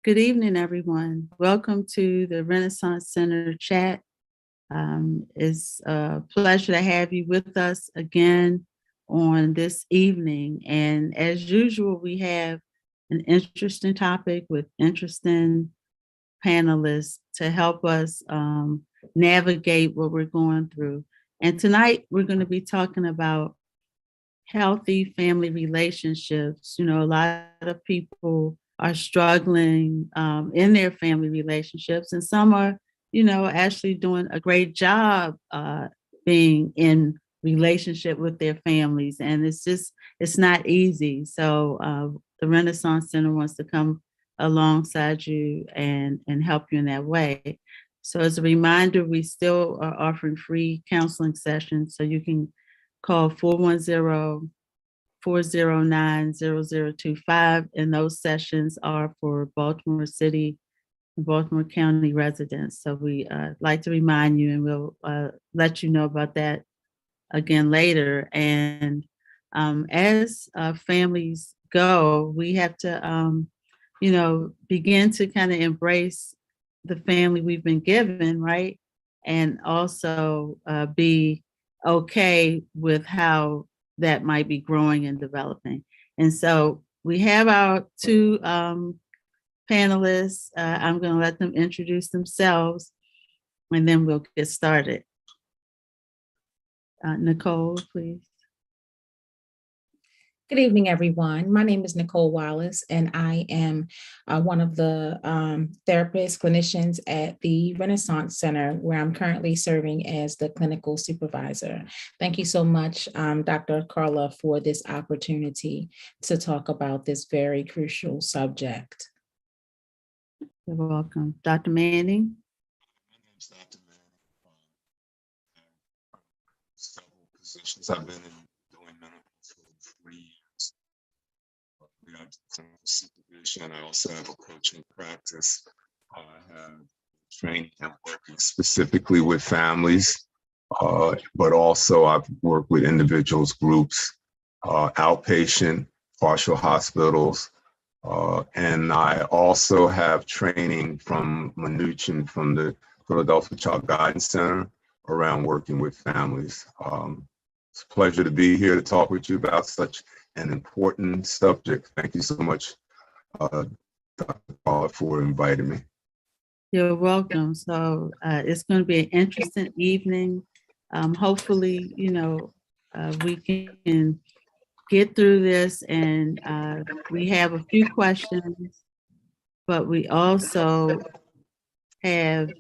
Good evening, everyone. Welcome to the Renaissance Center chat. It's a pleasure to have you with us again on this evening. And as usual, we have an interesting topic with interesting panelists to help us navigate what we're going through. And tonight, we're going to be talking about healthy family relationships. You know, a lot of people are struggling in their family relationships, and some are, actually doing a great job being in relationship with their families. And it's not easy. So the Renaissance Center wants to come alongside you and help you in that way. So as a reminder, we still are offering free counseling sessions, so you can call 410-409-0025, and those sessions are for Baltimore City and Baltimore County residents. So we like to remind you, and we'll let you know about that again later. And as families go, we have to, begin to kind of embrace the family we've been given, right? And also be okay with how that might be growing and developing. And so we have our two panelists. I'm going to let them introduce themselves, and then we'll get started. Nicole, please. Good evening, everyone. My name is Nicole Wallace, and I am one of the therapists, clinicians at the Renaissance Center, where I'm currently serving as the clinical supervisor. Thank you so much, Dr. Carla, for this opportunity to talk about this very crucial subject. You're welcome. Dr. Manning? My name's Dr. Manning. Several positions I've been in doing mental health for 3 years. We have clinical supervision. I also have a coaching practice. I have training and working specifically with families, but also I've worked with individuals, groups, outpatient, partial hospitals, and I also have training from Mnuchin from the Philadelphia Child Guidance Center around working with families. It's a pleasure to be here to talk with you about such an important subject. Thank you so much, Dr. Paula, for inviting me. You're welcome. So it's going to be an interesting evening. Hopefully, we can get through this, and we have a few questions, but we also have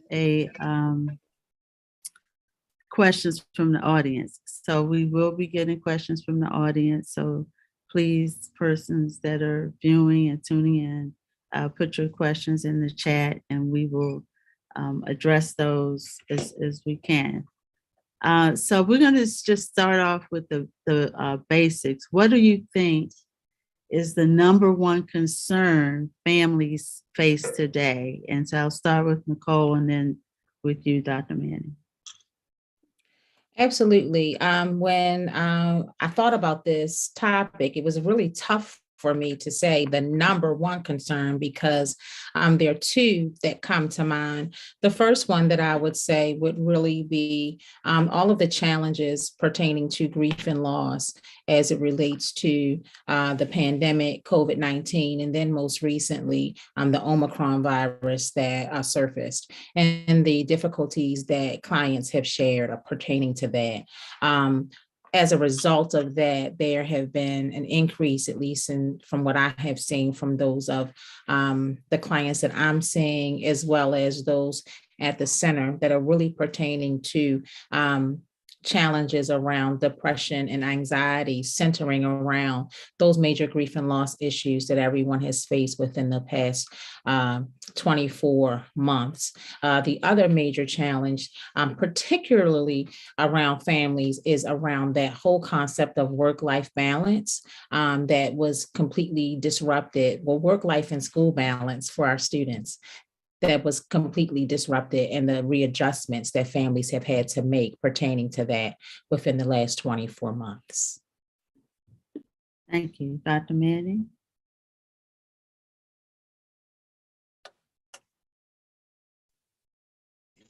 questions from the audience. So we will be getting questions from the audience. So please, persons that are viewing and tuning in, put your questions in the chat, and we will address those as we can. So we're going to just start off with the basics. What do you think is the number one concern families face today? And so I'll start with Nicole and then with you, Dr. Manning. Absolutely. When I thought about this topic, it was really tough for me to say the number one concern because there are two that come to mind. The first one that I would say would really be all of the challenges pertaining to grief and loss as it relates to the pandemic, COVID-19, and then most recently, the Omicron virus that surfaced, and the difficulties that clients have shared pertaining to that. As a result of that, there have been an increase, at least from what I have seen from those of the clients that I'm seeing, as well as those at the center, that are really pertaining to challenges around depression and anxiety, centering around those major grief and loss issues that everyone has faced within the past 24 months. The other major challenge, particularly around families, is around that whole concept of work-life balance that was completely disrupted. Well, work-life and school balance for our students that was completely disrupted, and the readjustments that families have had to make pertaining to that within the last 24 months. Thank you. Dr. Manning?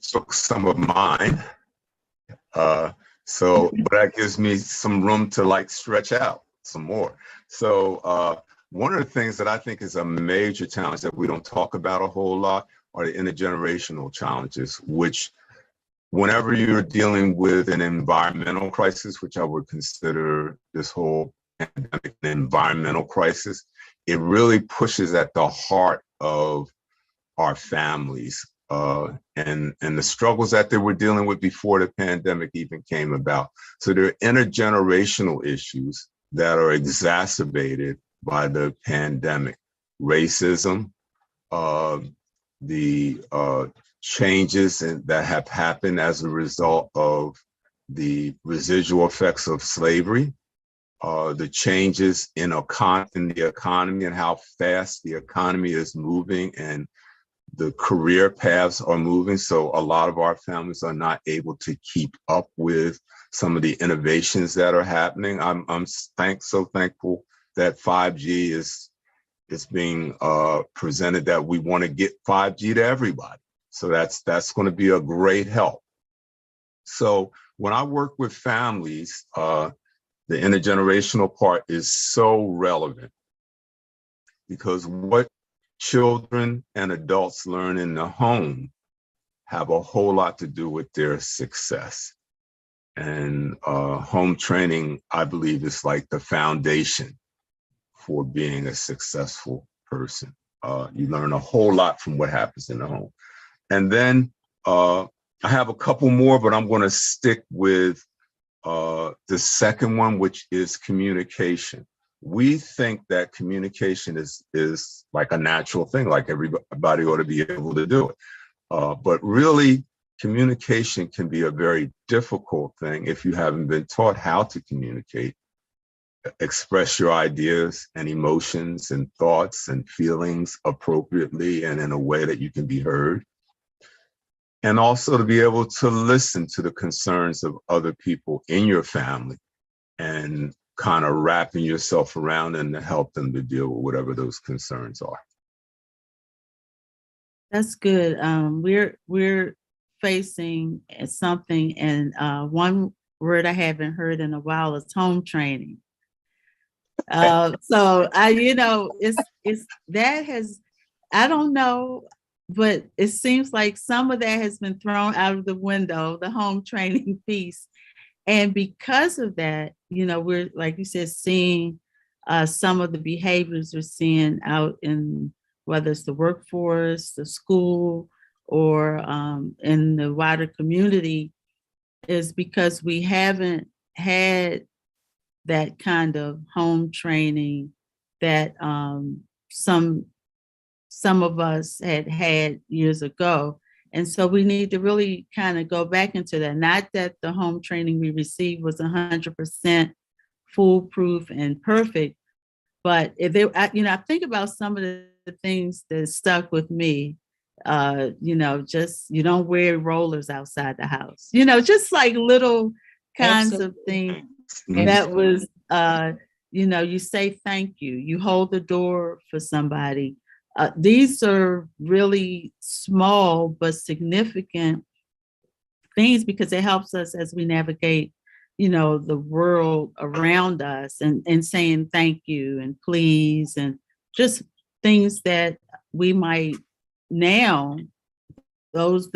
took some of mine. But that gives me some room to like stretch out some more. So one of the things that I think is a major challenge that we don't talk about a whole lot are the intergenerational challenges, which whenever you're dealing with an environmental crisis, which I would consider this whole pandemic an environmental crisis, it really pushes at the heart of our families and the struggles that they were dealing with before the pandemic even came about. So there are intergenerational issues that are exacerbated by the pandemic. Racism, the changes that have happened as a result of the residual effects of slavery, the changes in the economy and how fast the economy is moving and the career paths are moving. So a lot of our families are not able to keep up with some of the innovations that are happening. I'm so thankful that 5G is being presented, that we want to get 5G to everybody. So that's going to be a great help. So when I work with families, the intergenerational part is so relevant, because what children and adults learn in the home have a whole lot to do with their success. And home training, I believe, is like the foundation for being a successful person. You learn a whole lot from what happens in the home. And then I have a couple more, but I'm going to stick with the second one, which is communication. We think that communication is like a natural thing, like everybody ought to be able to do it. But really, communication can be a very difficult thing if you haven't been taught how to communicate, express your ideas and emotions and thoughts and feelings appropriately and in a way that you can be heard. And also to be able to listen to the concerns of other people in your family and kind of wrapping yourself around and to help them to deal with whatever those concerns are. That's good. We're facing something, and one word I haven't heard in a while is home training. So it's that has, I don't know, but it seems like some of that has been thrown out of the window, the home training piece. And because of that, we're, like you said, seeing some of the behaviors we're seeing out in, whether it's the workforce, the school, or in the wider community, is because we haven't had that kind of home training that some of us had years ago. And so we need to really kind of go back into that. Not that the home training we received was 100% foolproof and perfect, but I think about some of the things that stuck with me. Just you don't wear rollers outside the house. Just like little kinds of things. That was, you say thank you. You hold the door for somebody. These are really small but significant things, because it helps us as we navigate, the world around us, and saying thank you and please, and just things that we might now, those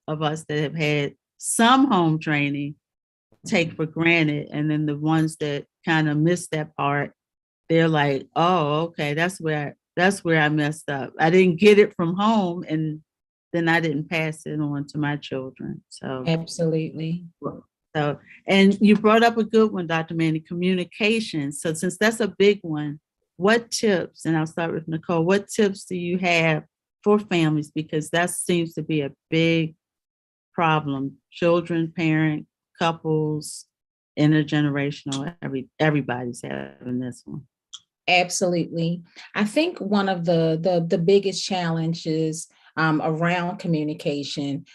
of us that have had some home training, take for granted. And then the ones that kind of miss that part, they're like, oh, okay, that's where I messed up. I didn't get it from home, and then I didn't pass it on to my children. So absolutely. So, and you brought up a good one, Dr. Manny, communication. So since that's a big one, what tips, and I'll start with Nicole, what tips do you have for families? Because that seems to be a big problem. Children, parent, couples, intergenerational, everybody's having this one. Absolutely. I think one of the biggest challenges around communication,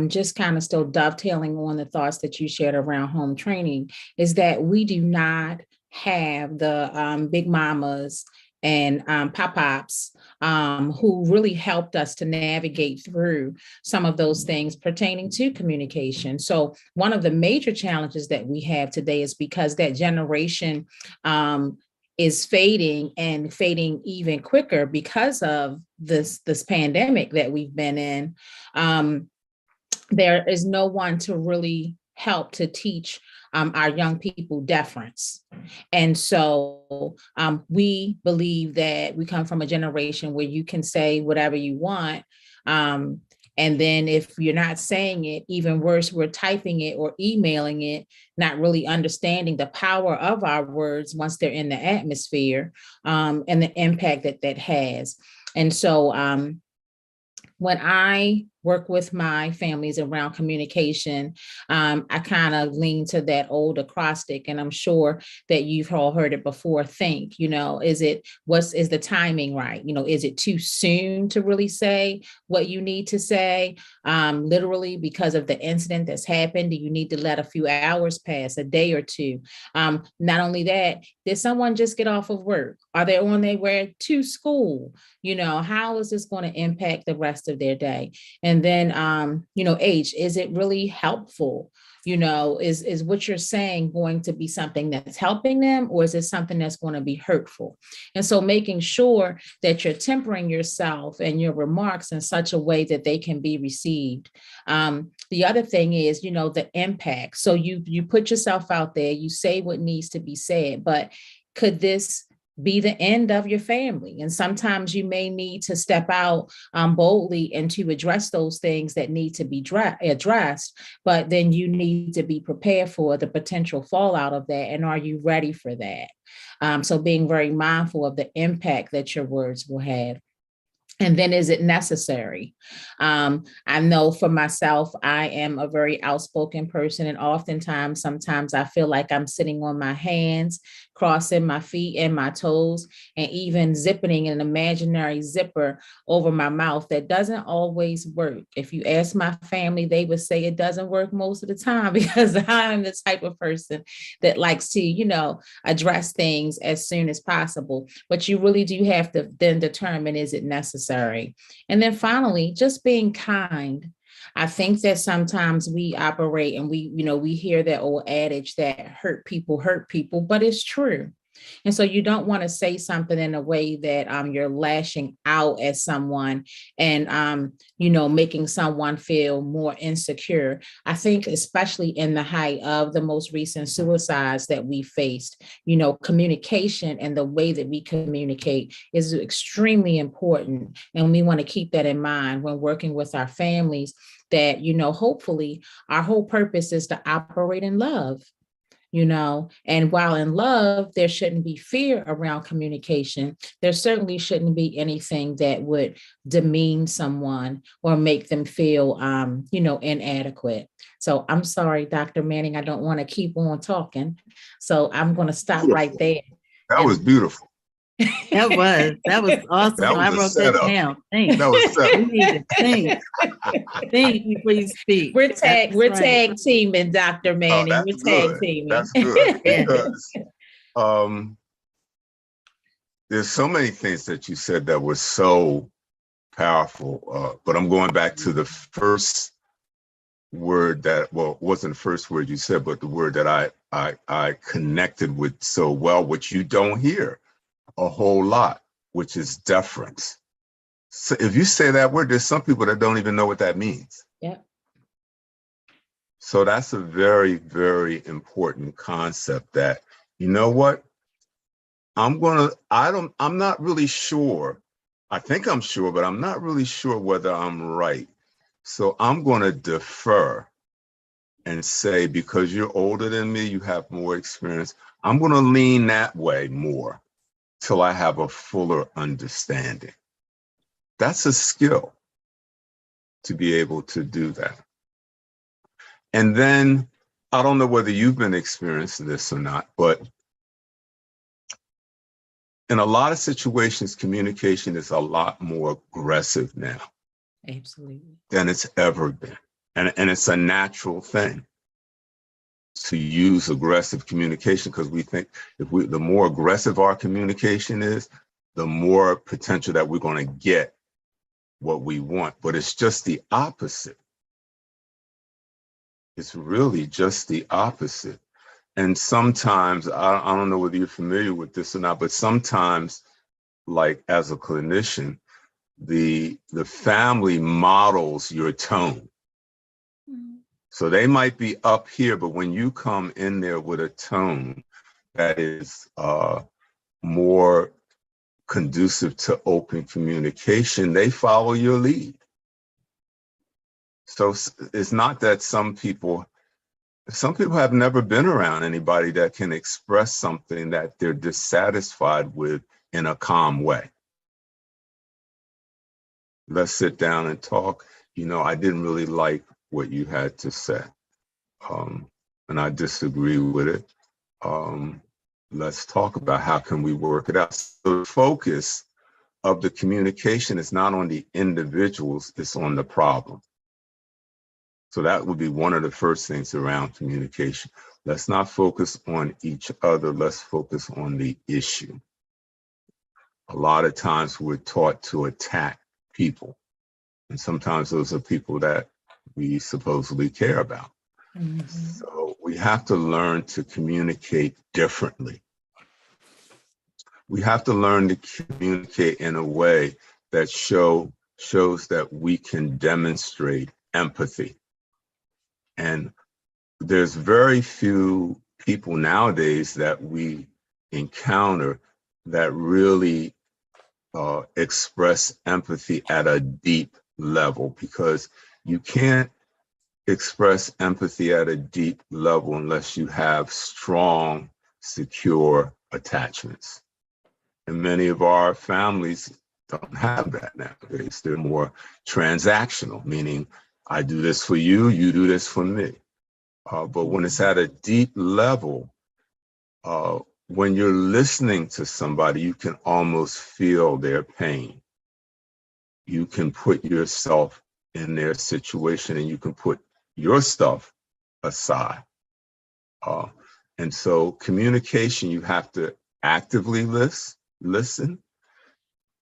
just kind of still dovetailing on the thoughts that you shared around home training, is that we do not have the big mamas and pop-ups who really helped us to navigate through some of those things pertaining to communication. So one of the major challenges that we have today is because that generation is fading and fading even quicker because of this pandemic that we've been in. There is no one to really help to teach our young people deference. And so we believe that we come from a generation where you can say whatever you want. And then if you're not saying it, even worse, we're typing it or emailing it, not really understanding the power of our words once they're in the atmosphere, and the impact that that has. And so when I work with my families around communication, I kind of lean to that old acrostic, and I'm sure that you've all heard it before. Think, is the timing right? Is it too soon to really say what you need to say? Literally because of the incident that's happened, do you need to let a few hours pass, a day or two? Not only that, did someone just get off of work? Are they on their way to school? How is this going to impact the rest of their day? And then, age, is it really helpful? Is what you're saying going to be something that's helping them, or is it something that's going to be hurtful? And so making sure that you're tempering yourself and your remarks in such a way that they can be received. The other thing is, the impact. So you put yourself out there, you say what needs to be said, but could this be the end of your family? And sometimes you may need to step out boldly and to address those things that need to be addressed, but then you need to be prepared for the potential fallout of that. And are you ready for that? So being very mindful of the impact that your words will have. And then, is it necessary? I know for myself, I am a very outspoken person. And sometimes I feel like I'm sitting on my hands, crossing my feet and my toes, and even zipping an imaginary zipper over my mouth. That doesn't always work. If you ask my family, they would say it doesn't work most of the time, because I'm the type of person that likes to, address things as soon as possible. But you really do have to then determine, is it necessary? And then finally, just being kind. I think that sometimes we operate and we hear that old adage that hurt people, but it's true. And so you don't want to say something in a way that you're lashing out at someone and, making someone feel more insecure. I think especially in the height of the most recent suicides that we faced, communication and the way that we communicate is extremely important. And we want to keep that in mind when working with our families, that, hopefully our whole purpose is to operate in love. And while in love, there shouldn't be fear around communication. There certainly shouldn't be anything that would demean someone or make them feel, inadequate. So I'm sorry, Dr. Manning, I don't want to keep on talking. So I'm going to stop right there. That was beautiful. That was awesome. That was I wrote that down. Think. That was You need to think before you speak. We're tag teaming, Dr. Manning. Oh, we're tag teaming. That's good, because there's so many things that you said that were so powerful. But I'm going back to the first word that, wasn't the first word you said, but the word that I connected with so well, which you don't hear a whole lot, which is deference. So if you say that word, there's some people that don't even know what that means. Yeah. So that's a very, very important concept that, you know what? I'm not really sure. I think I'm sure, but I'm not really sure whether I'm right. So I'm going to defer and say, because you're older than me, you have more experience, I'm going to lean that way more till I have a fuller understanding. That's a skill to be able to do that. And then, I don't know whether you've been experiencing this or not, but in a lot of situations, communication is a lot more aggressive now. Absolutely. Than it's ever been. And it's a natural thing to use aggressive communication, because we think the more aggressive our communication is, the more potential that we're going to get what we want. But it's just the opposite. It's really just the opposite. And sometimes, I don't know whether you're familiar with this or not, but sometimes, like as a clinician, the family models your tone. So they might be up here, but when you come in there with a tone that is more conducive to open communication, they follow your lead. So it's not that some people have never been around anybody that can express something that they're dissatisfied with in a calm way. Let's sit down and talk. I didn't really like what you had to say, and I disagree with it. Let's talk about how can we work it out. So the focus of the communication is not on the individuals, it's on the problem. So that would be one of the first things around communication. Let's not focus on each other, let's focus on the issue. A lot of times we're taught to attack people, and sometimes those are people that we supposedly care about. Mm-hmm. So we have to learn to communicate differently. We have to learn to communicate in a way that shows that we can demonstrate empathy. And there's very few people nowadays that we encounter that really express empathy at a deep level, because you can't express empathy at a deep level unless you have strong, secure attachments. And many of our families don't have that nowadays. They're more transactional, meaning I do this for you, you do this for me. But when it's at a deep level, when you're listening to somebody, you can almost feel their pain. You can put yourself in their situation and you can put your stuff aside. And so communication, you have to actively listen,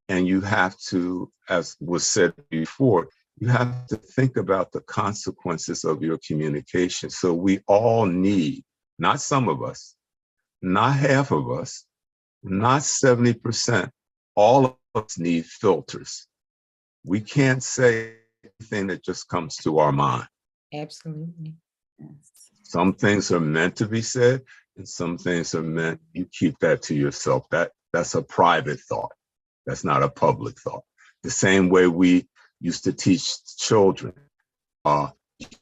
and you have to, as was said before, you have to think about the consequences of your communication. So we all need, not some of us, not half of us, not 70%, all of us need filters. We can't say anything that just comes to our mind. Absolutely. Some things are meant to be said, and some things are meant, you keep that to yourself. That's a private thought. That's not a public thought. The same way we used to teach children,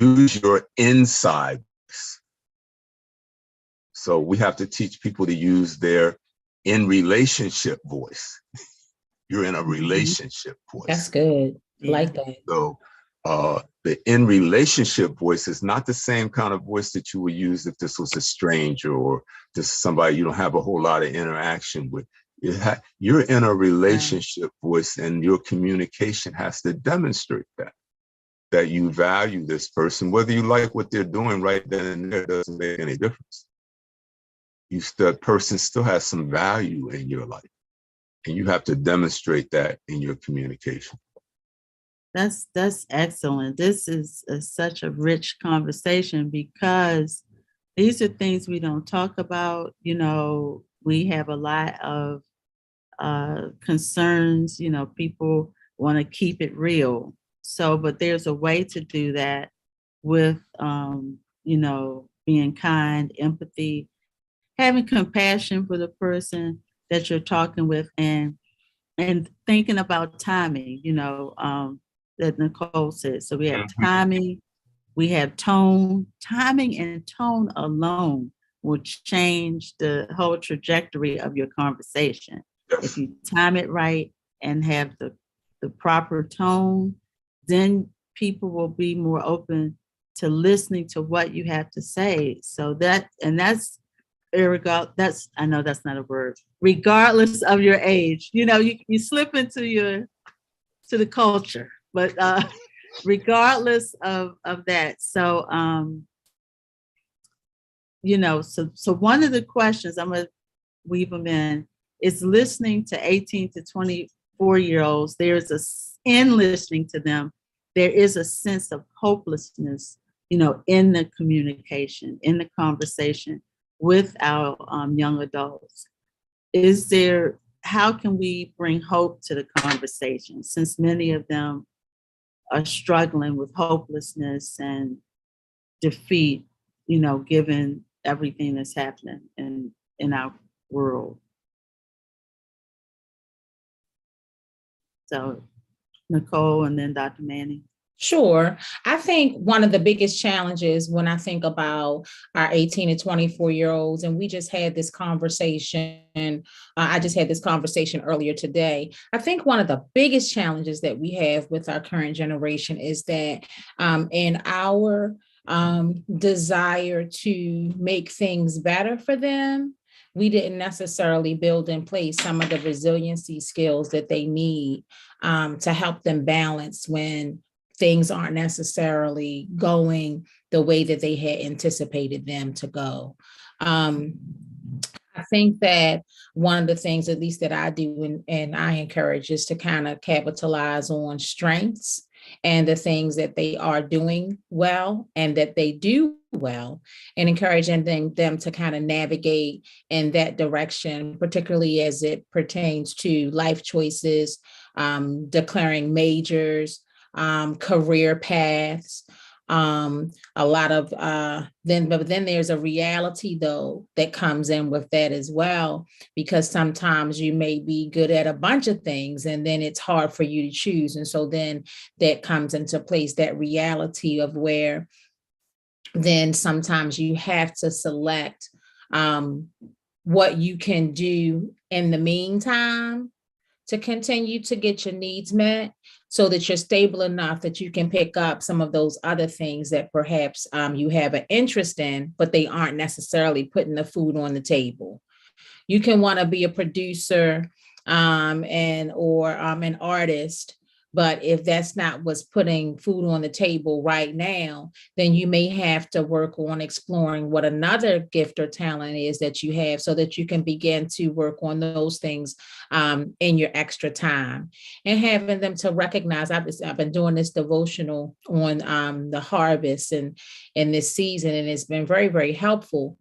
use your inside voice. So we have to teach people to use their in relationship voice. You're in a relationship voice. That's good. I like that. So the in relationship voice is not the same kind of voice that you would use if this was a stranger or just somebody you don't have a whole lot of interaction with. You're in a relationship voice, and your communication has to demonstrate that you value this person. Whether you like what they're doing right then and there doesn't make any difference. That person still has some value in your life, and you have to demonstrate that in your communication. That's excellent. This is such a rich conversation, because these are things we don't talk about. We have a lot of concerns. People want to keep it real. So, but there's a way to do that with, being kind, empathy, having compassion for the person that you're talking with, and thinking about timing, that Nicole said. So we have timing, we have tone. Timing and tone alone will change the whole trajectory of your conversation. If you time it right and have the proper tone, then people will be more open to listening to what you have to say. So that's I know that's not a word. Regardless of your age, you slip into the culture, but regardless of that. So so one of the questions, I'm gonna weave them in, it's listening to 18 to 24-year-olds. In listening to them, there is a sense of hopelessness, in the communication, in the conversation with our young adults. How can we bring hope to the conversation, since many of them are struggling with hopelessness and defeat, given everything that's happening in our world? So Nicole and then Dr. Manning. Sure. I think one of the biggest challenges when I think about our 18 to 24-year-olds, and we just had this conversation, I just had this conversation earlier today. I think one of the biggest challenges that we have with our current generation is that in our desire to make things better for them, we didn't necessarily build in place some of the resiliency skills that they need to help them balance when things aren't necessarily going the way that they had anticipated them to go. I think that one of the things, at least that I do and I encourage, is to kind of capitalize on strengths and the things that they are doing well and that they do well, and encouraging them to kind of navigate in that direction, particularly as it pertains to life choices, declaring majors, career paths, a lot of but then there's a reality though that comes in with that as well, because sometimes you may be good at a bunch of things and then it's hard for you to choose. And so then that comes into place, that reality of where then sometimes you have to select what you can do in the meantime to continue to get your needs met, so that you're stable enough that you can pick up some of those other things that perhaps you have an interest in, but they aren't necessarily putting the food on the table. You can want to be a producer or an artist, but if that's not what's putting food on the table right now, then you may have to work on exploring what another gift or talent is that you have, so that you can begin to work on those things in your extra time. And having them to recognize, I've been doing this devotional on the harvest and in this season, and it's been very, very helpful.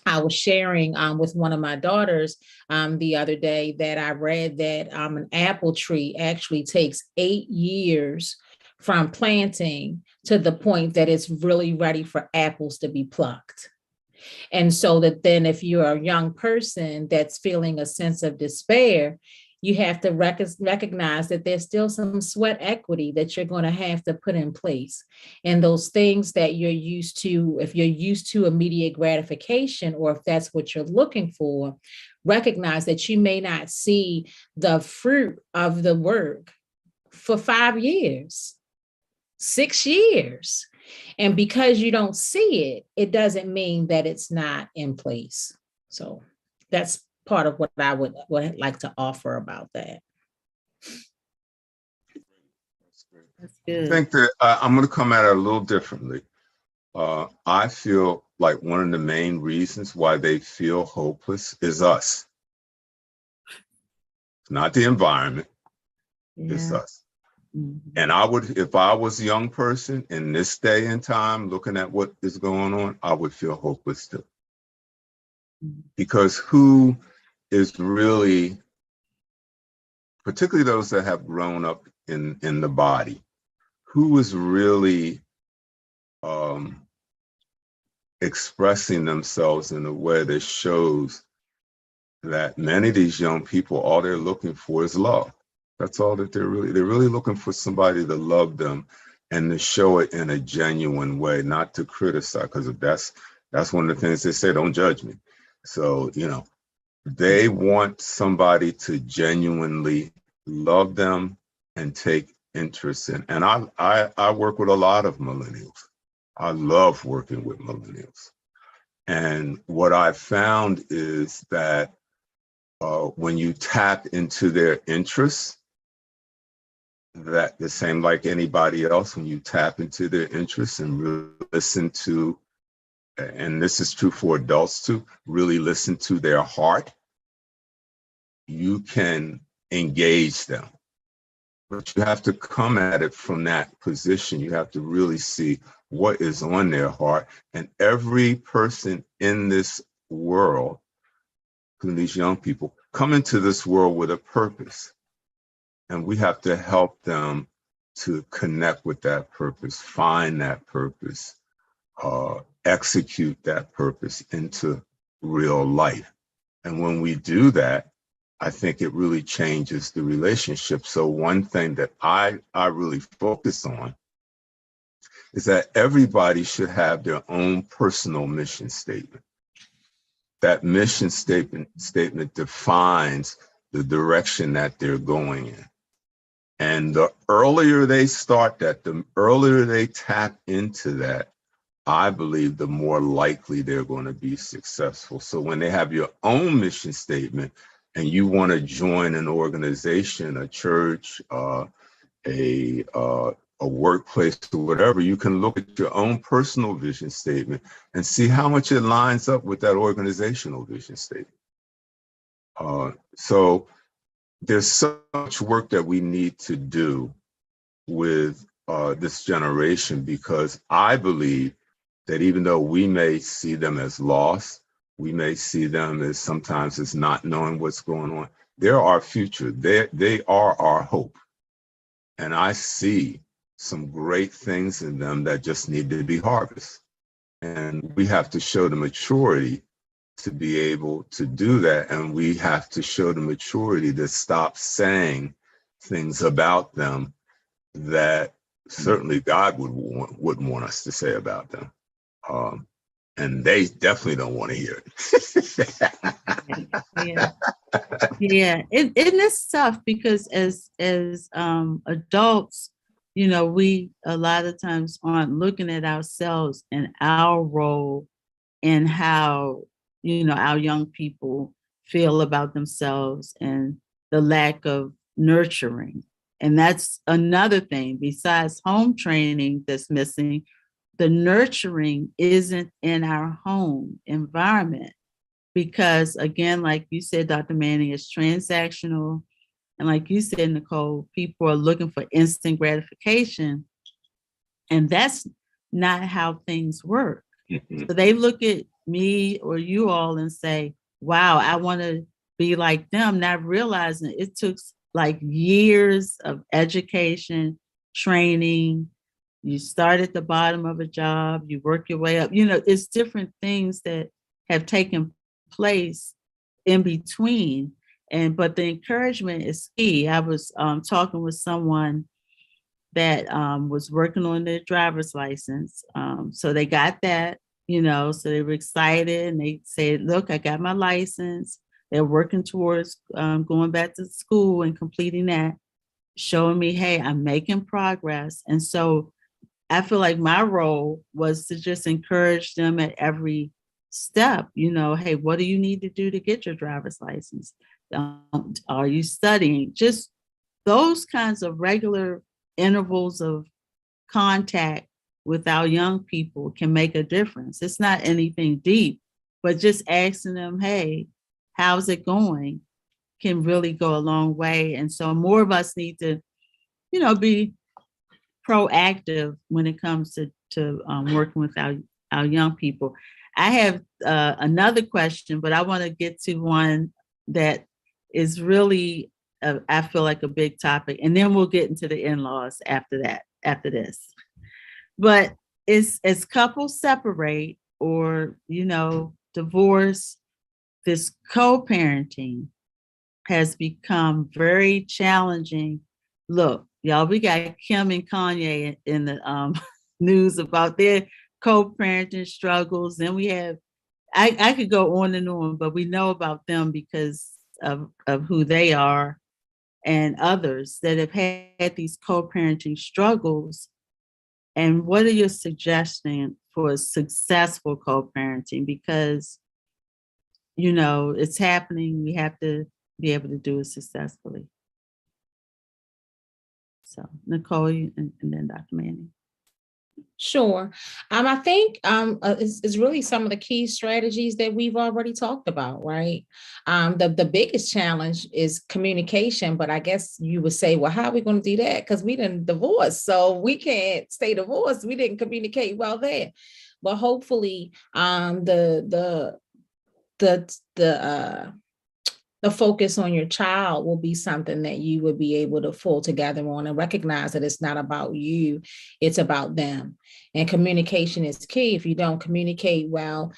I was sharing with one of my daughters the other day that I read that an apple tree actually takes 8 years from planting to the point that it's really ready for apples to be plucked. And so that then if you're a young person that's feeling a sense of despair, you have to recognize that there's still some sweat equity that you're going to have to put in place. And those things that you're used to, if you're used to immediate gratification, or if that's what you're looking for, recognize that you may not see the fruit of the work for 5 years, 6 years. And because you don't see it, it doesn't mean that it's not in place. So that's part of what I would like to offer about that. That's good. I think that I'm going to come at it a little differently. I feel like one of the main reasons why they feel hopeless is us. It's not the environment, it's us. Mm-hmm. And if I was a young person in this day and time looking at what is going on, I would feel hopeless too. Mm-hmm. Because who is really, particularly those that have grown up in the body, who is really expressing themselves in a way that shows that many of these young people, all they're looking for is love. That's all that they're really looking for, somebody to love them and to show it in a genuine way, not to criticize, because that's one of the things they say, don't judge me. So, they want somebody to genuinely love them and take interest in. And I work with a lot of millennials. I love working with millennials. And what I found is that when you tap into their interests, that the same like anybody else, when you tap into their interests and really listen to, and this is true for adults too, really listen to their heart you can engage them. But you have to come at it from that position. You have to really see what is on their heart. And every person in this world, including these young people, come into this world with a purpose. And we have to help them to connect with that purpose, find that purpose, execute that purpose into real life. And when we do that, I think it really changes the relationship. So one thing that I really focus on is that everybody should have their own personal mission statement. That mission statement defines the direction that they're going in. And the earlier they start that, the earlier they tap into that, I believe the more likely they're going to be successful. So when they have your own mission statement and you want to join an organization, a church, a workplace or whatever, you can look at your own personal vision statement and see how much it lines up with that organizational vision statement. So there's so much work that we need to do with this generation, because I believe that even though we may see them as lost, we may see them as sometimes as not knowing what's going on, they're our future. They are our hope. And I see some great things in them that just need to be harvested. And we have to show the maturity to be able to do that. And we have to show the maturity to stop saying things about them that certainly God wouldn't want us to say about them. And they definitely don't want to hear it. Yeah. And it's tough because as adults, we a lot of times aren't looking at ourselves and our role and how, our young people feel about themselves and the lack of nurturing. And that's another thing besides home training that's missing. The nurturing isn't in our home environment because, again, like you said, Dr. Manning, it's transactional. And like you said, Nicole, people are looking for instant gratification. And that's not how things work. So they look at me or you all and say, wow, I want to be like them, not realizing it took like years of education, training. You start at the bottom of a job, you work your way up. It's different things that have taken place in between. But the encouragement is key. I was talking with someone that was working on their driver's license. So they got that, so they were excited and they said, look, I got my license. They're working towards going back to school and completing that, showing me, hey, I'm making progress. And so I feel like my role was to just encourage them at every step, hey, what do you need to do to get your driver's license? Are you studying? Just those kinds of regular intervals of contact with our young people can make a difference. It's not anything deep, but just asking them, hey, how's it going, can really go a long way. And so more of us need to, be proactive when it comes to working with our young people. I have another question, but I want to get to one that is really, I feel like a big topic, and then we'll get into the in-laws after this. But as couples separate or, divorce, this co-parenting has become very challenging. Look, y'all, we got Kim and Kanye in the news about their co-parenting struggles. Then we have, I could go on and on, but we know about them because of who they are and others that have had these co-parenting struggles. And what are your suggestions for successful co-parenting? Because, it's happening. We have to be able to do it successfully. So Nicole and then Dr. Manning. Sure. I think it's really some of the key strategies that we've already talked about, right? The biggest challenge is communication, but I guess you would say, well, how are we going to do that? Because we didn't divorce, so we can't stay divorced. We didn't communicate well there. But hopefully, the focus on your child will be something that you would be able to pull together on and recognize that it's not about you, it's about them. And communication is key. If you don't communicate well,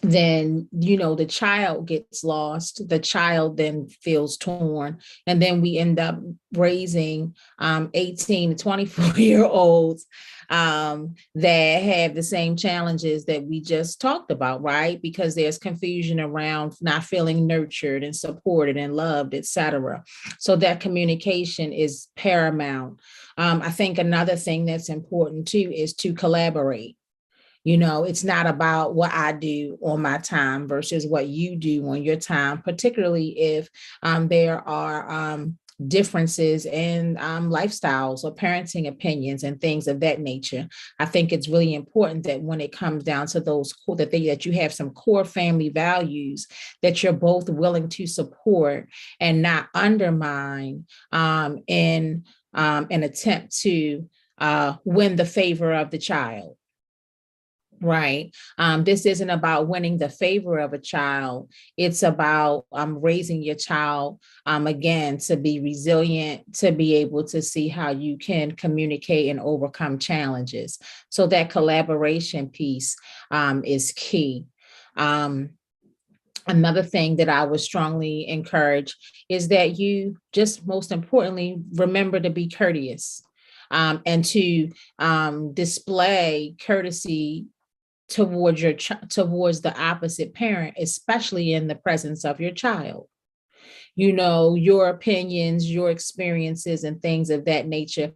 then the child gets lost, the child then feels torn, and then we end up raising 18 to 24-year olds that have the same challenges that we just talked about, right? Because there's confusion around not feeling nurtured and supported and loved, etc. So that communication is paramount. I think another thing that's important too is to collaborate. It's not about what I do on my time versus what you do on your time, particularly if there are differences in lifestyles or parenting opinions and things of that nature. I think it's really important that when it comes down to those that you have some core family values that you're both willing to support and not undermine in an attempt to win the favor of the child. Right. This isn't about winning the favor of a child. It's about raising your child, again, to be resilient, to be able to see how you can communicate and overcome challenges. So that collaboration piece is key. Another thing that I would strongly encourage is that you just most importantly, remember to be courteous and to display courtesy towards towards the opposite parent, especially in the presence of your child. Your opinions, your experiences, and things of that nature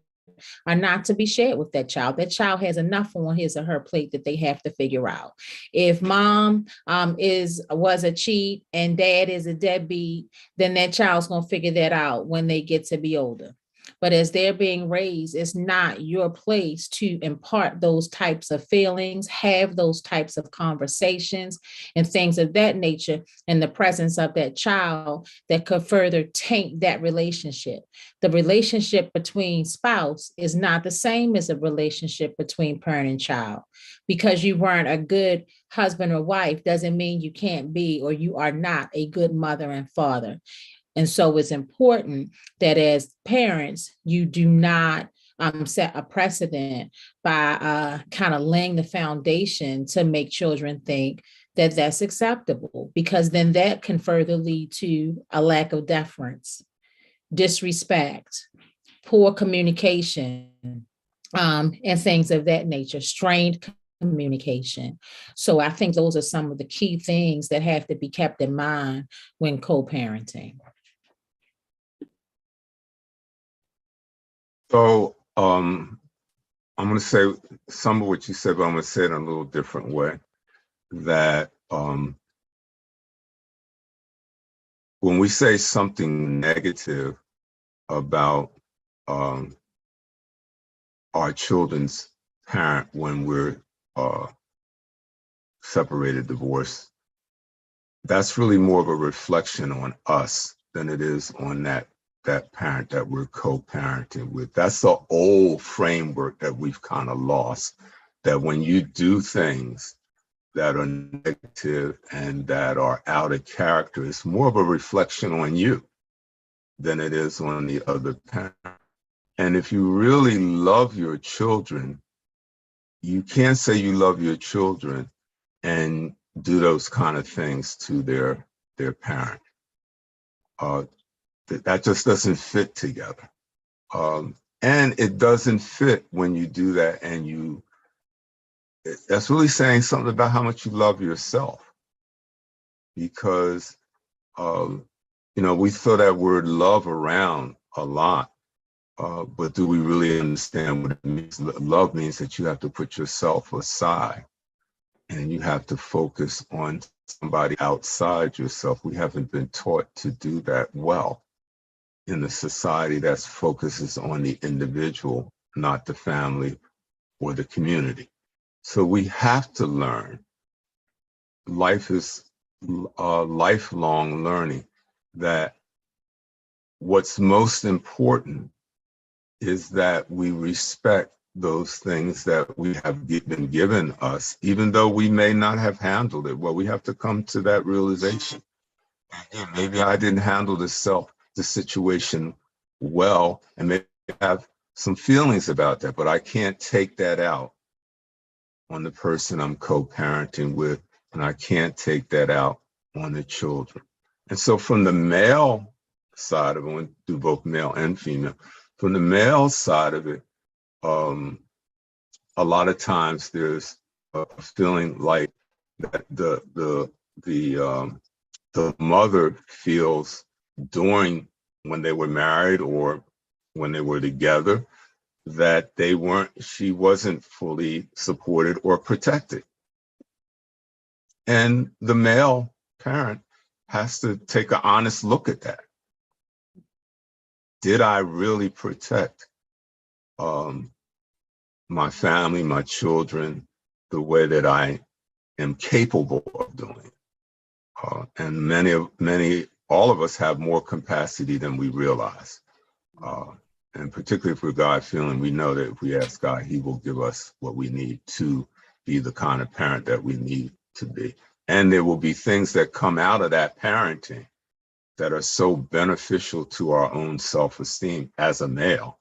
are not to be shared with that child. That child has enough on his or her plate that they have to figure out. If mom was a cheat and dad is a deadbeat, then that child's gonna figure that out when they get to be older. But as they're being raised, it's not your place to impart those types of feelings, have those types of conversations and things of that nature in the presence of that child that could further taint that relationship. The relationship between spouse is not the same as a relationship between parent and child. Because you weren't a good husband or wife doesn't mean you can't be or you are not a good mother and father. And so it's important that as parents, you do not set a precedent by kind of laying the foundation to make children think that that's acceptable, because then that can further lead to a lack of deference, disrespect, poor communication, and things of that nature, strained communication. So I think those are some of the key things that have to be kept in mind when co-parenting. So I'm going to say some of what you said, but I'm going to say it in a little different way. That when we say something negative about our children's parent when we're separated, divorced, that's really more of a reflection on us than it is on that parent that we're co-parenting with. That's the old framework that we've kind of lost, that when you do things that are negative and that are out of character, it's more of a reflection on you than it is on the other parent. And if you really love your children, you can't say you love your children and do those kind of things to their parent. That just doesn't fit together. And it doesn't fit when you do that and that's really saying something about how much you love yourself. Because, we throw that word love around a lot, but do we really understand what it means? Love means that you have to put yourself aside and you have to focus on somebody outside yourself. We haven't been taught to do that well in a society that focuses on the individual, not the family or the community. So we have to learn. Life is lifelong learning, that what's most important is that we respect those things that we have been given us, even though we may not have handled it. Well, we have to come to that realization. Again, maybe I didn't handle the situation well, and maybe I have some feelings about that, but I can't take that out on the person I'm co-parenting with, and I can't take that out on the children. And so from the male side of it, I want to do both male and female. From the male side of it, a lot of times there's a feeling like that the mother feels during when they were married or when they were together that she wasn't fully supported or protected. And the male parent has to take an honest look at that. Did I really protect my family, my children, the way that I am capable of doing? And all of us have more capacity than we realize. And particularly if we're God-feeling, we know that if we ask God, he will give us what we need to be the kind of parent that we need to be. And there will be things that come out of that parenting that are so beneficial to our own self-esteem as a male,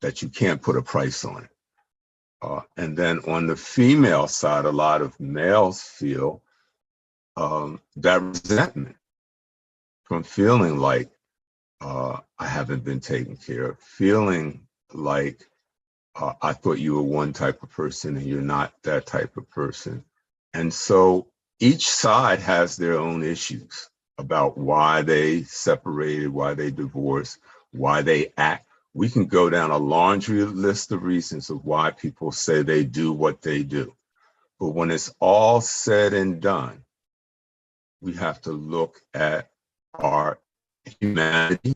that you can't put a price on it. And then on the female side, a lot of males feel that resentment from feeling like I haven't been taken care of, feeling like I thought you were one type of person and you're not that type of person. And so each side has their own issues about why they separated, why they divorced, why they act. We can go down a laundry list of reasons of why people say they do what they do. But when it's all said and done, we have to look at our humanity,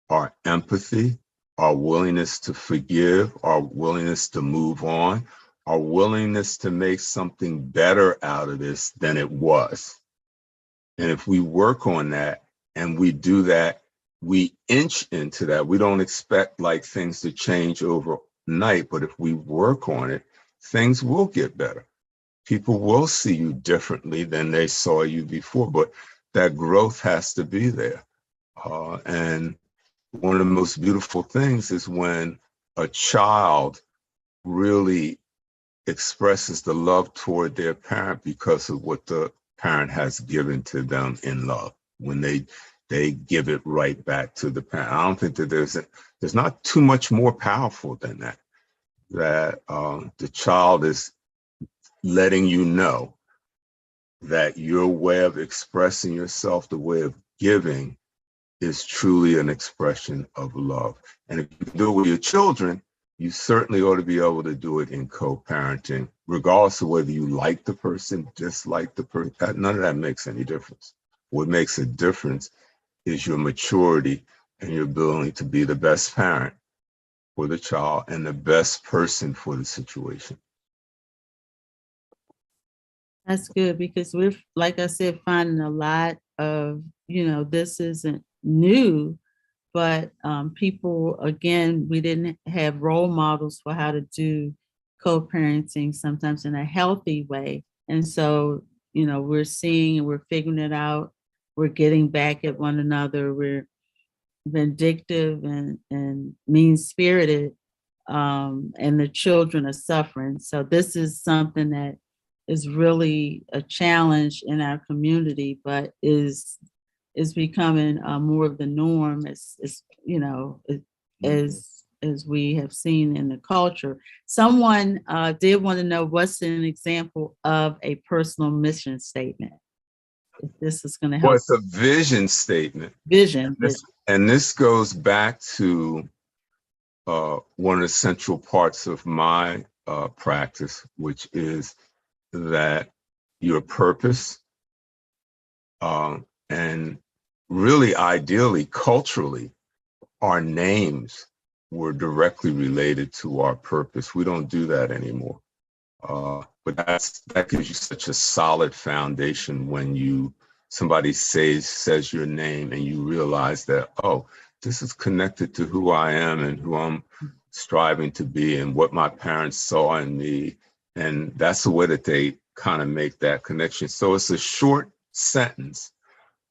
our empathy, our willingness to forgive, our willingness to move on, our willingness to make something better out of this than it was. And if we work on that and we do that, we inch into that. We don't expect like things to change overnight, but if we work on it, things will get better. People will see you differently than they saw you before, but that growth has to be there. And one of the most beautiful things is when a child really expresses the love toward their parent because of what the parent has given to them in love, when they give it right back to the parent. I don't think that there's not too much more powerful than that the child is letting you know that your way of expressing yourself, the way of giving, is truly an expression of love. And if you can do it with your children, you certainly ought to be able to do it in co-parenting, regardless of whether you like the person, dislike the person. None of that makes any difference. What makes a difference is your maturity and your ability to be the best parent for the child and the best person for the situation. That's good, because we're, like I said, finding a lot of, this isn't new, but people, again, we didn't have role models for how to do co-parenting sometimes in a healthy way. And so, we're seeing and we're figuring it out. We're getting back at one another. We're vindictive and mean-spirited, and the children are suffering. So this is something that is really a challenge in our community, but is becoming more of the norm, as we have seen in the culture. Someone did want to know, what's an example of a personal mission statement? If this is going to help. Well, it's a vision statement. Vision. And this goes back to one of the central parts of my practice, which is that your purpose, and really ideally, culturally, our names were directly related to our purpose. We don't do that anymore. But that gives you such a solid foundation when somebody says your name and you realize that, oh, this is connected to who I am and who I'm striving to be and what my parents saw in me. And that's the way that they kind of make that connection. So it's a short sentence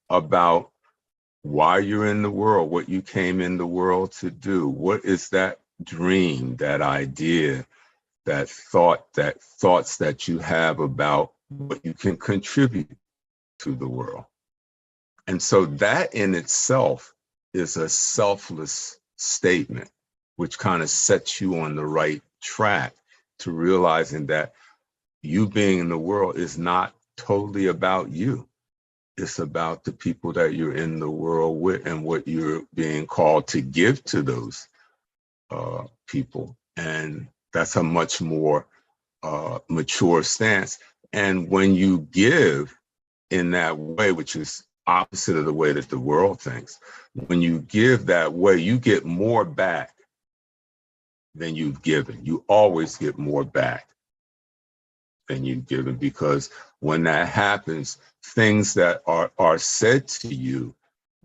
about why you're in the world, what you came in the world to do. What is that dream, that idea, that thoughts that you have about what you can contribute to the world. And so that in itself is a selfless statement, which kind of sets you on the right track to realizing that you being in the world is not totally about you. It's about the people that you're in the world with and what you're being called to give to those people. And that's a much more mature stance. And when you give in that way, which is opposite of the way that the world thinks, when you give that way, you get more back than you've given. You always get more back than you've given, because when that happens, things that are said to you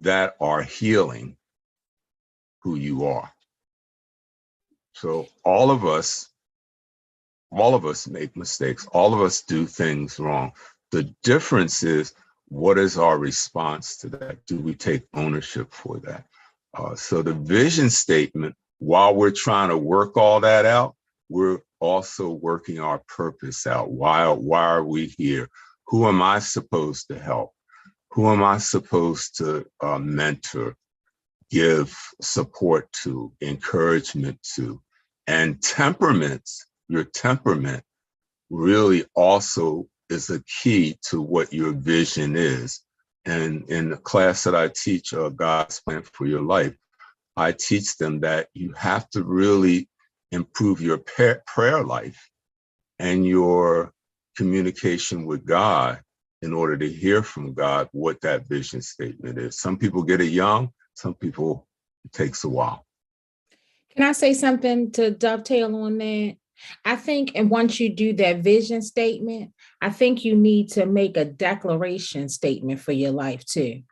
that are healing who you are. So all of us make mistakes. All of us do things wrong. The difference is, what is our response to that? Do we take ownership for that? So the vision statement, while we're trying to work all that out, we're also working our purpose out. Why are we here? Who am I supposed to help? Who am I supposed to mentor, give support to, encouragement to? And your temperament really also is a key to what your vision is. And in the class that I teach, God's Plan for Your Life, I teach them that you have to really improve your prayer life and your communication with God in order to hear from God what that vision statement is. Some people get it young, some people, it takes a while. Can I say something to dovetail on that? I think, and once you do that vision statement, I think you need to make a declaration statement for your life too.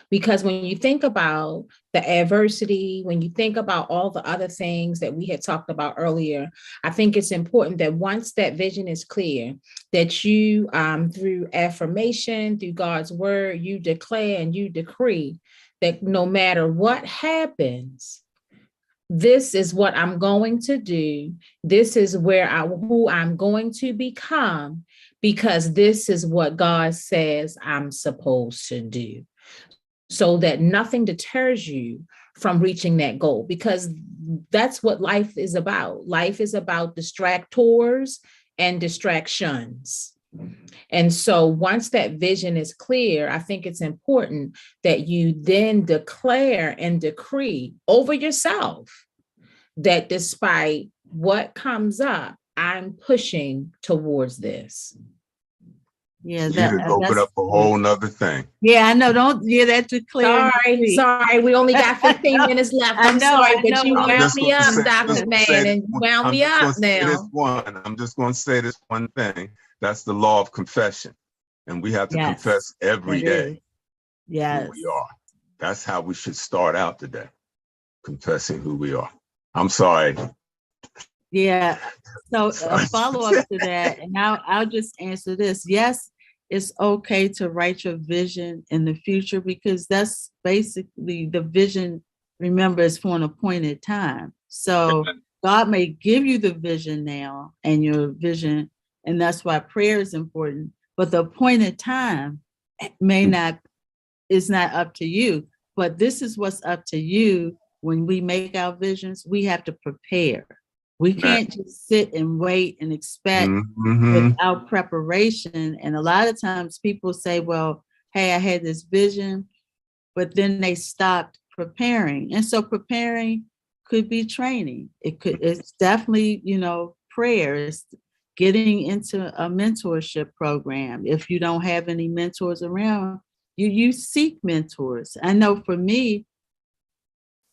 Because when you think about the adversity, when you think about all the other things that we had talked about earlier, I think it's important that once that vision is clear, that you, through affirmation, through God's word, you declare and you decree that no matter what happens, this is what I'm going to do. This is who I'm going to become, because this is what God says I'm supposed to do, so that nothing deters you from reaching that goal, because that's what life is about. Life is about distractors and distractions. And so once that vision is clear, I think it's important that you then declare and decree over yourself that despite what comes up, I'm pushing towards this. Yeah, You could open up a whole nother thing. Yeah, I know. That declare. Sorry, we only got 15 minutes left. I'm sorry, but you wound me up, Dr. Man, and you wound me up now. I'm just going to say this one thing. That's the law of confession. And we have to confess every day who we are. That's how we should start out today, confessing who we are. I'm sorry. Yeah. So a follow-up to that, and I'll just answer this. Yes, it's okay to write your vision in the future, because that's basically the vision, remember, is for an appointed time. So God may give you the vision now and your vision, and that's why prayer is important, but the appointed time is not up to you. But this is what's up to you. When we make our visions, we have to prepare. We can't just sit and wait and expect without preparation. And a lot of times people say, well, hey, I had this vision, but then they stopped preparing. And so preparing could be training. It's definitely, prayer. It's getting into a mentorship program. If you don't have any mentors around, you seek mentors. I know for me,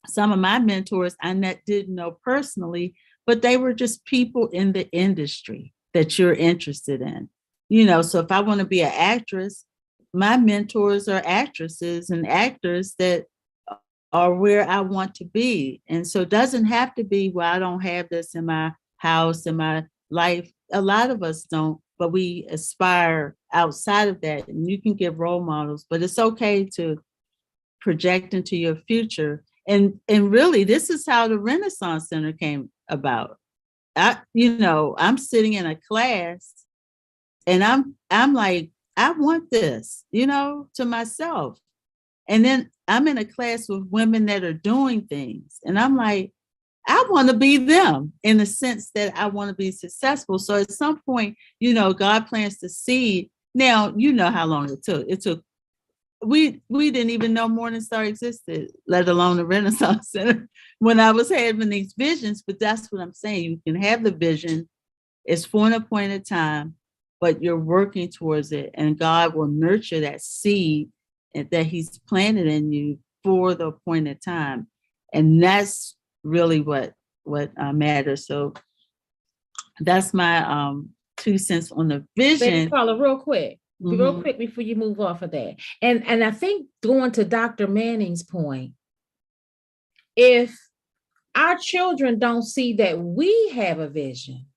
some of my mentors didn't know personally, but they were just people in the industry that you're interested in. So if I want to be an actress, my mentors are actresses and actors that are where I want to be. And so it doesn't have to be, well, I don't have this in my house, in my life. A lot of us don't, but we aspire outside of that. And you can give role models, but it's okay to project into your future. And really, this is how the Renaissance Center came about. I'm sitting in a class and I'm like, I want this, to myself. And then I'm in a class with women that are doing things. And I'm like, I want to be them in the sense that I want to be successful. So at some point, God plants the seed. Now, you know how long it took. We didn't even know Morningstar existed, let alone the Renaissance Center, when I was having these visions. But that's what I'm saying. You can have the vision. It's for an appointed time, but you're working towards it. And God will nurture that seed that he's planted in you for the appointed time. And that's really what matters. So that's my 2 cents on the vision. Carla, real quick before you move off of that. And I think going to Dr. Manning's point, if our children don't see that we have a vision,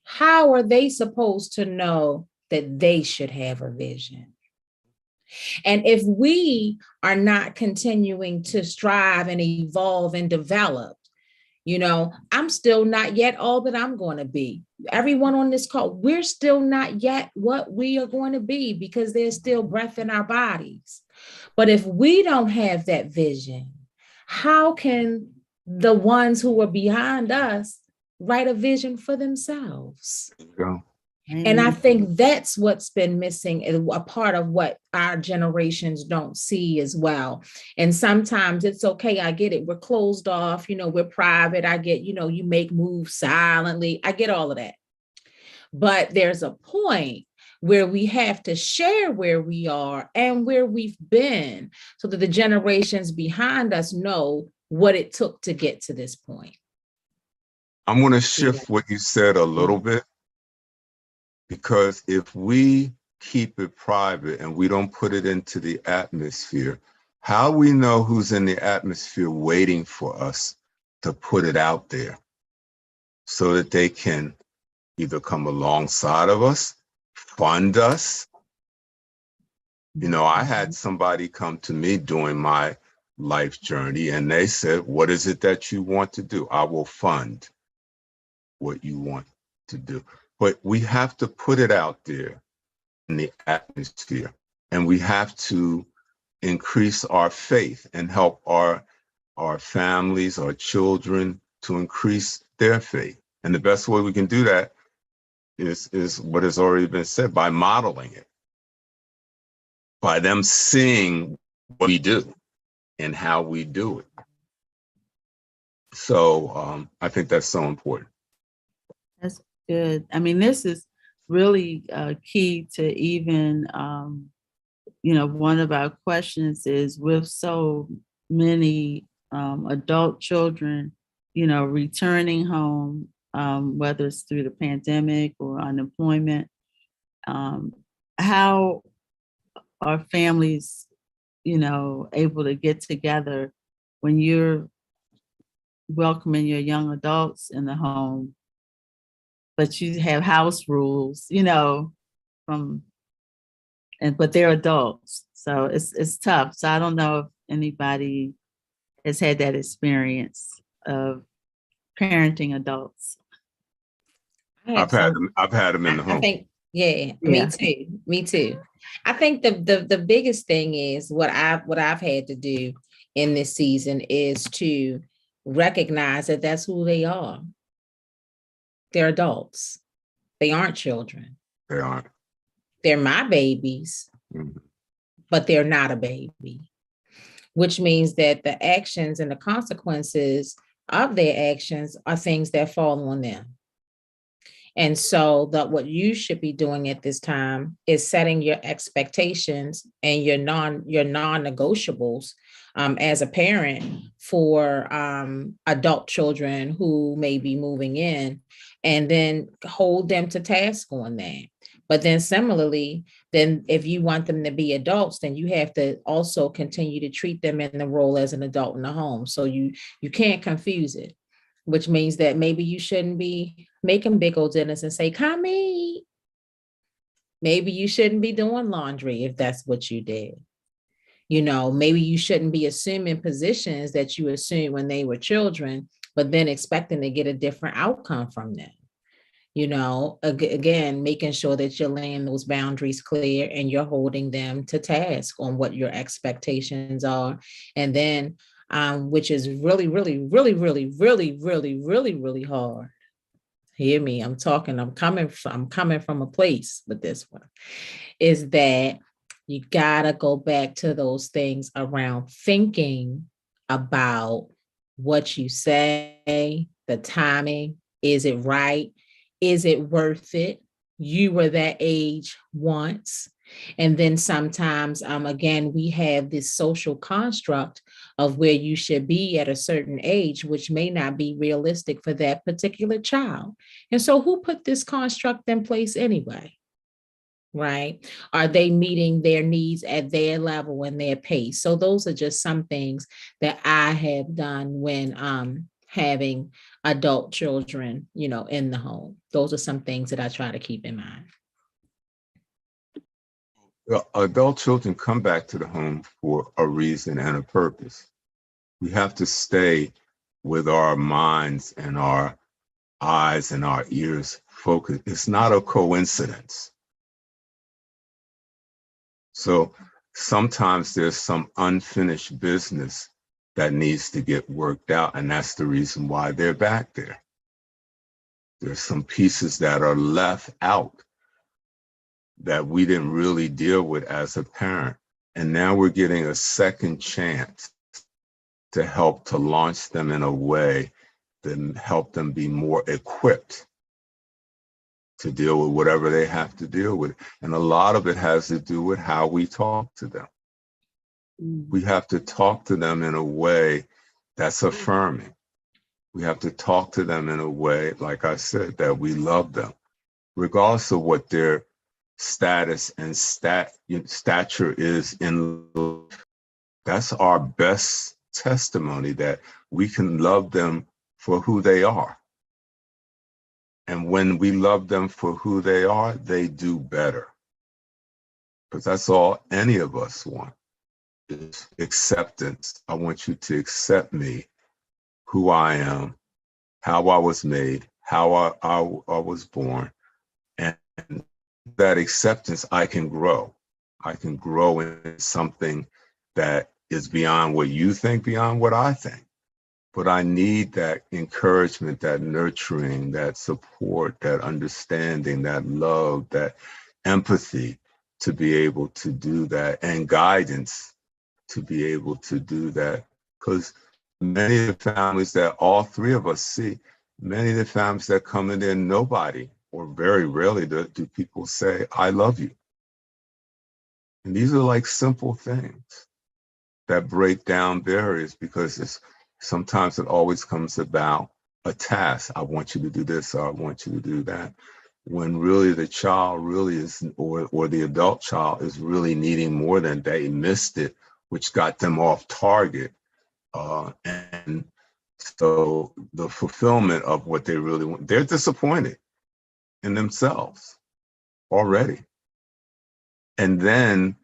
how are they supposed to know that they should have a vision? And if we are not continuing to strive and evolve and develop, I'm still not yet all that I'm going to be. Everyone on this call, we're still not yet what we are going to be because there's still breath in our bodies. But if we don't have that vision, how can the ones who are behind us write a vision for themselves? There you go. And I think that's what's been missing, a part of what our generations don't see as well. And sometimes it's okay. I get it. We're closed off. We're private. I get, you make moves silently. I get all of that. But there's a point where we have to share where we are and where we've been so that the generations behind us know what it took to get to this point. I'm going to shift what you said a little bit. Because if we keep it private and we don't put it into the atmosphere, how we know who's in the atmosphere waiting for us to put it out there so that they can either come alongside of us, fund us. I had somebody come to me during my life journey and they said, what is it that you want to do? I will fund what you want to do. But we have to put it out there in the atmosphere, and we have to increase our faith and help our families, our children to increase their faith. And the best way we can do that is what has already been said, by modeling it, by them seeing what we do and how we do it. So I think that's so important. That's good. I mean, this is really key to even, one of our questions is, with so many adult children, returning home, whether it's through the pandemic or unemployment, how are families, able to get together when you're welcoming your young adults in the home, but you have house rules, but they're adults. So it's tough. So I don't know if anybody has had that experience of parenting adults. I've had them in the home. I think, me too. I think the biggest thing is what I've had to do in this season is to recognize that that's who they are. They're adults. They aren't children. They aren't. They're my babies, but they're not a baby, which means that the actions and the consequences of their actions are things that fall on them. And so what you should be doing at this time is setting your expectations and your non-negotiables as a parent for adult children who may be moving in, and then hold them to task on that. But then similarly, then if you want them to be adults, then you have to also continue to treat them in the role as an adult in the home. So you can't confuse it, which means that maybe you shouldn't be making big old dinners and say, come eat. Maybe you shouldn't be doing laundry if that's what you did. You know, maybe you shouldn't be assuming positions that you assumed when they were children, but then expecting to get a different outcome from them. You know, again, making sure that you're laying those boundaries clear and you're holding them to task on what your expectations are. And then, which is really, really, really, really, really, really, really, really hard. Hear me, I'm coming from a place with this one, is that you gotta go back to those things around thinking about what you say, the timing. Is it right? Is it worth it? You were that age once. And then sometimes, again, we have this social construct of where you should be at a certain age, which may not be realistic for that particular child. And so who put this construct in place anyway? Right? Are they meeting their needs at their level and their pace? So those are just some things that I have done when having adult children, you know, in the home. Those are some things that I try to keep in mind. Well, adult children come back to the home for a reason and a purpose. We have to stay with our minds and our eyes and our ears focused. It's not a coincidence. So sometimes there's some unfinished business that needs to get worked out, and that's the reason why they're back there. There's some pieces that are left out that we didn't really deal with as a parent. And now we're getting a second chance to help to launch them in a way that help them be more equipped to deal with whatever they have to deal with. And a lot of it has to do with how we talk to them. We have to talk to them in a way that's affirming. We have to talk to them in a way, like I said, that we love them, regardless of what their status and stature is in life. That's our best testimony, that we can love them for who they are. And when we love them for who they are, they do better. Because that's all any of us want, is acceptance. I want you to accept me, who I am, how I was made, how I was born. And that acceptance, I can grow. I can grow in something that is beyond what you think, beyond what I think. But I need that encouragement, that nurturing, that support, that understanding, that love, that empathy to be able to do that, and guidance to be able to do that. Because many of the families that all three of us see, many of the families that come in there, nobody, or very rarely do people say, I love you. And these are like simple things that break down barriers, because sometimes it always comes about a task. I want you to do this, or I want you to do that. When really the child really is, or the adult child is really needing more than they missed it, which got them off target. And so the fulfillment of what they really want, they're disappointed in themselves already. And then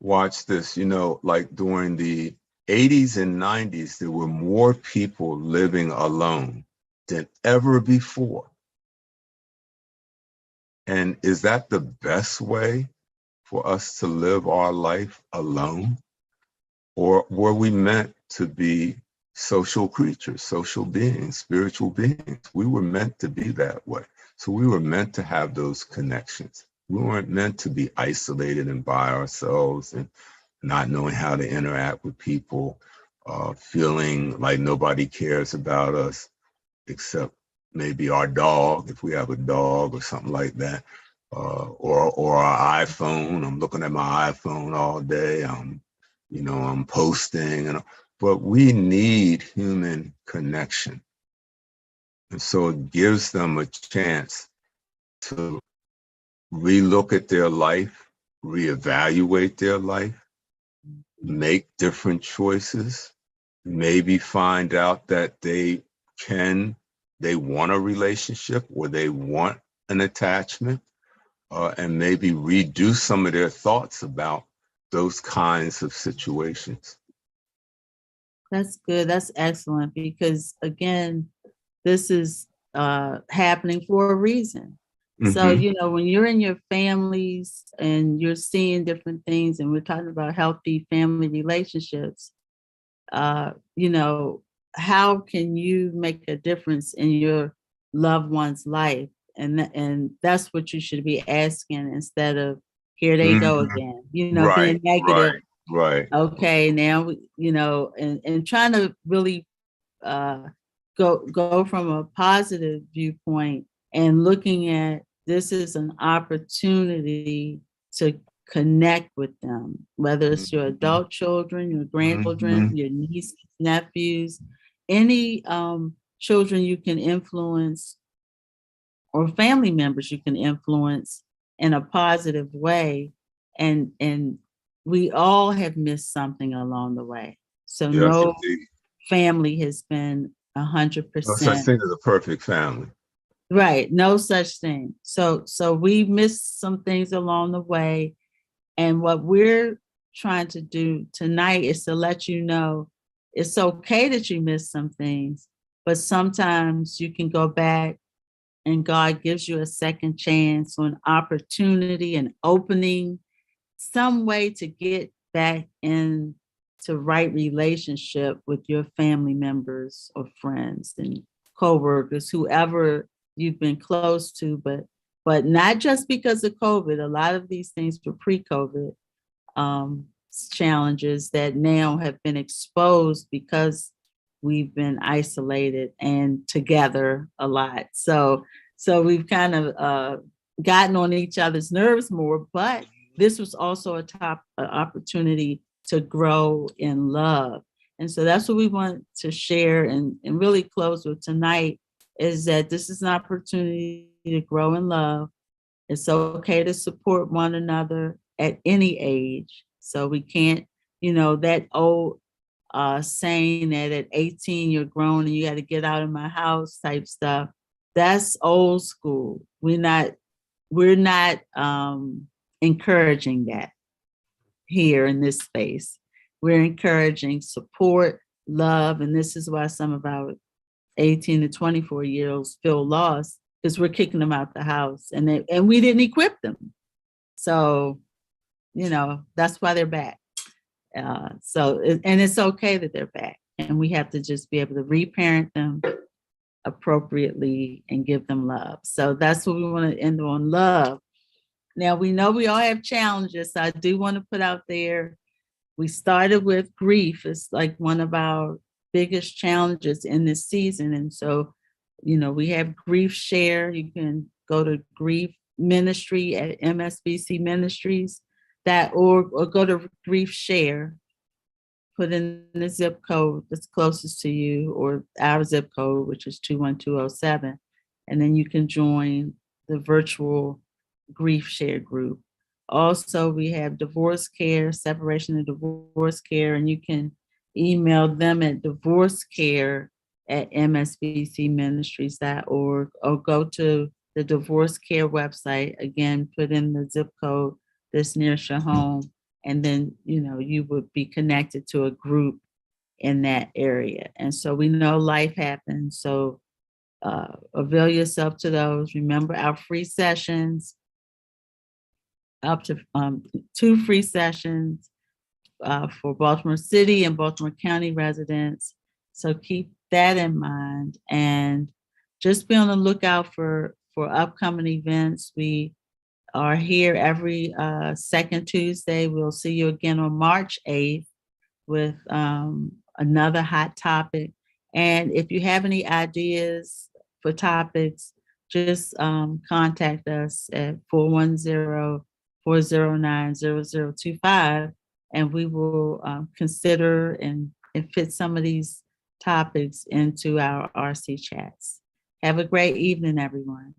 watch this, like during the 80s and 90s, there were more people living alone than ever before. And is that the best way for us to live our life alone? Or were we meant to be social creatures, social beings, spiritual beings? We were meant to be that way. So we were meant to have those connections. We weren't meant to be isolated and by ourselves and not knowing how to interact with people, feeling like nobody cares about us except maybe our dog, if we have a dog or something like that, or our iPhone. I'm looking at my iPhone all day. I'm I'm posting, but we need human connection. And so it gives them a chance to relook at their life, reevaluate their life, make different choices, maybe find out that they want a relationship or they want an attachment, and maybe redo some of their thoughts about those kinds of situations. That's good. That's excellent because again, this is happening for a reason. So, Mm-hmm. when you're in your families and you're seeing different things, and we're talking about healthy family relationships, you know, how can you make a difference in your loved one's life? And that's what you should be asking instead of here they go Mm-hmm. again, Right, being negative. right. Okay, now, and trying to really uh, go from a positive viewpoint and looking at this is an opportunity to connect with them, whether it's your adult children, your grandchildren, Mm-hmm. your nieces, nephews, any children you can influence or family members you can influence in a positive way. And we all have missed something along the way. So Yes, no indeed. family has been No such 100%. thing as a perfect family. Right. No such thing. So we missed some things along the way. And what we're trying to do tonight is to let you know it's okay that you missed some things, but sometimes you can go back and God gives you a second chance or an opportunity, an opening, some way to get back in to right relationship with your family members or friends and coworkers, whoever you've been close to, but not just because of COVID. A lot of these things were pre-COVID challenges that now have been exposed because we've been isolated and together a lot. So we've kind of gotten on each other's nerves more, but this was also a top opportunity to grow in love. And so that's what we want to share and really close with tonight is that this is an opportunity to grow in love. It's okay to support one another at any age. So we can't, that old saying that at 18 you're grown and you got to get out of my house type stuff. That's old school. We're not encouraging that here in this space. We're encouraging support, love, and this is why some of our 18 to 24-year-olds feel lost because we're kicking them out the house and we didn't equip them. So, that's why they're back. And it's okay that they're back. And we have to just be able to reparent them appropriately and give them love. So that's what we want to end on, love. Now, we know we all have challenges. So I do want to put out there, we started with grief. It's like one of our biggest challenges in this season. And so, we have Grief Share. You can go to Grief Ministry at msbcministries.org or go to Grief Share, put in the zip code that's closest to you or our zip code, which is 21207. And then you can join the virtual Grief Share group. Also, we have divorce care, separation and divorce care, and you can email them at divorcecare@msbcministries.org or go to the divorce care website. Again, put in the zip code that's nearest your home, and then, you would be connected to a group in that area. And so we know life happens. So avail yourself to those. Remember our free sessions, up to 2 free sessions for Baltimore City and Baltimore County residents. So keep that in mind and just be on the lookout for upcoming events. We are here every second Tuesday. We'll see you again on March 8th with another hot topic. And if you have any ideas for topics, just contact us at 410-409-0025. and we will consider and fit some of these topics into our RC chats. Have a great evening, everyone.